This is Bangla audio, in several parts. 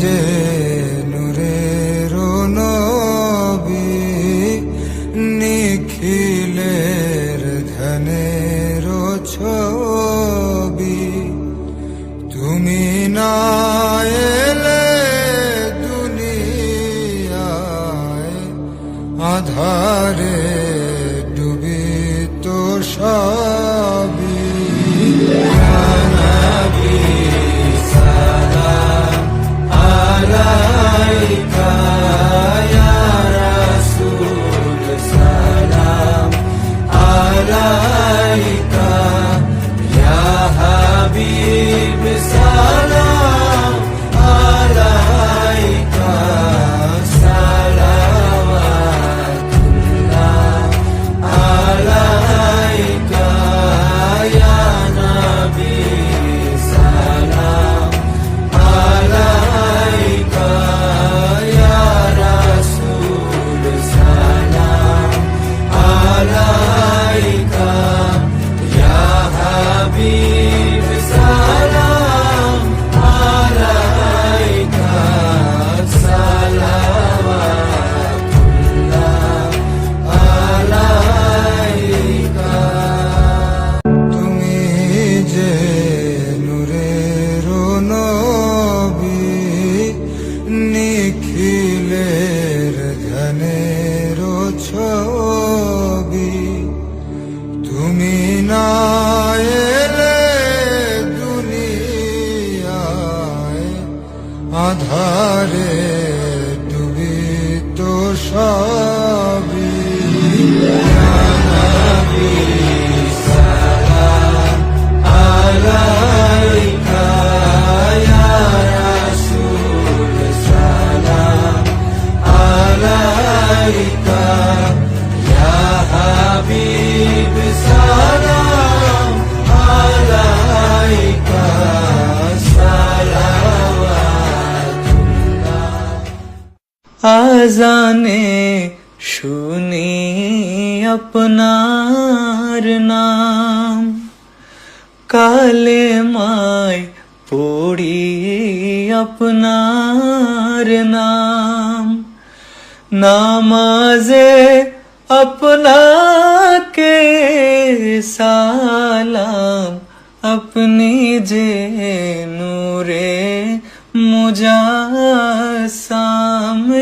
যে নূরের নবী, নিখিলের ধ্যানের ছবি। তুমি না এলে দুনিয়ায় আধারে ডুবিত সবই। নিখিলের ধ্যানের ছবি। তুমি না এলে দুনিয়ায় আধারে ডুবিত সবই। আজানে শুনি আপনার নাম, কালেমায় পড়ি আপনার নাম। নামাজে আপনাকে সালাম, আপনি যে নূরে মুজাসসাম।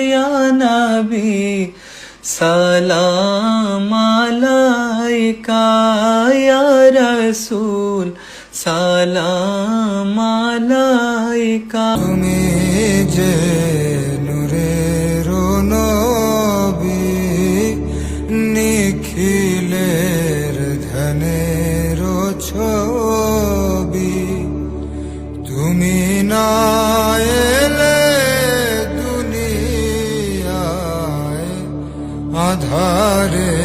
ইয়া নবী সালাম আলাইকা, ইয়া রাসূল সালাম আলাইকা। তুমি যে নূরের নবী, নিখিলের ধ্যানের ছবি। তুমি না এলে দুনিয়ায় আধারে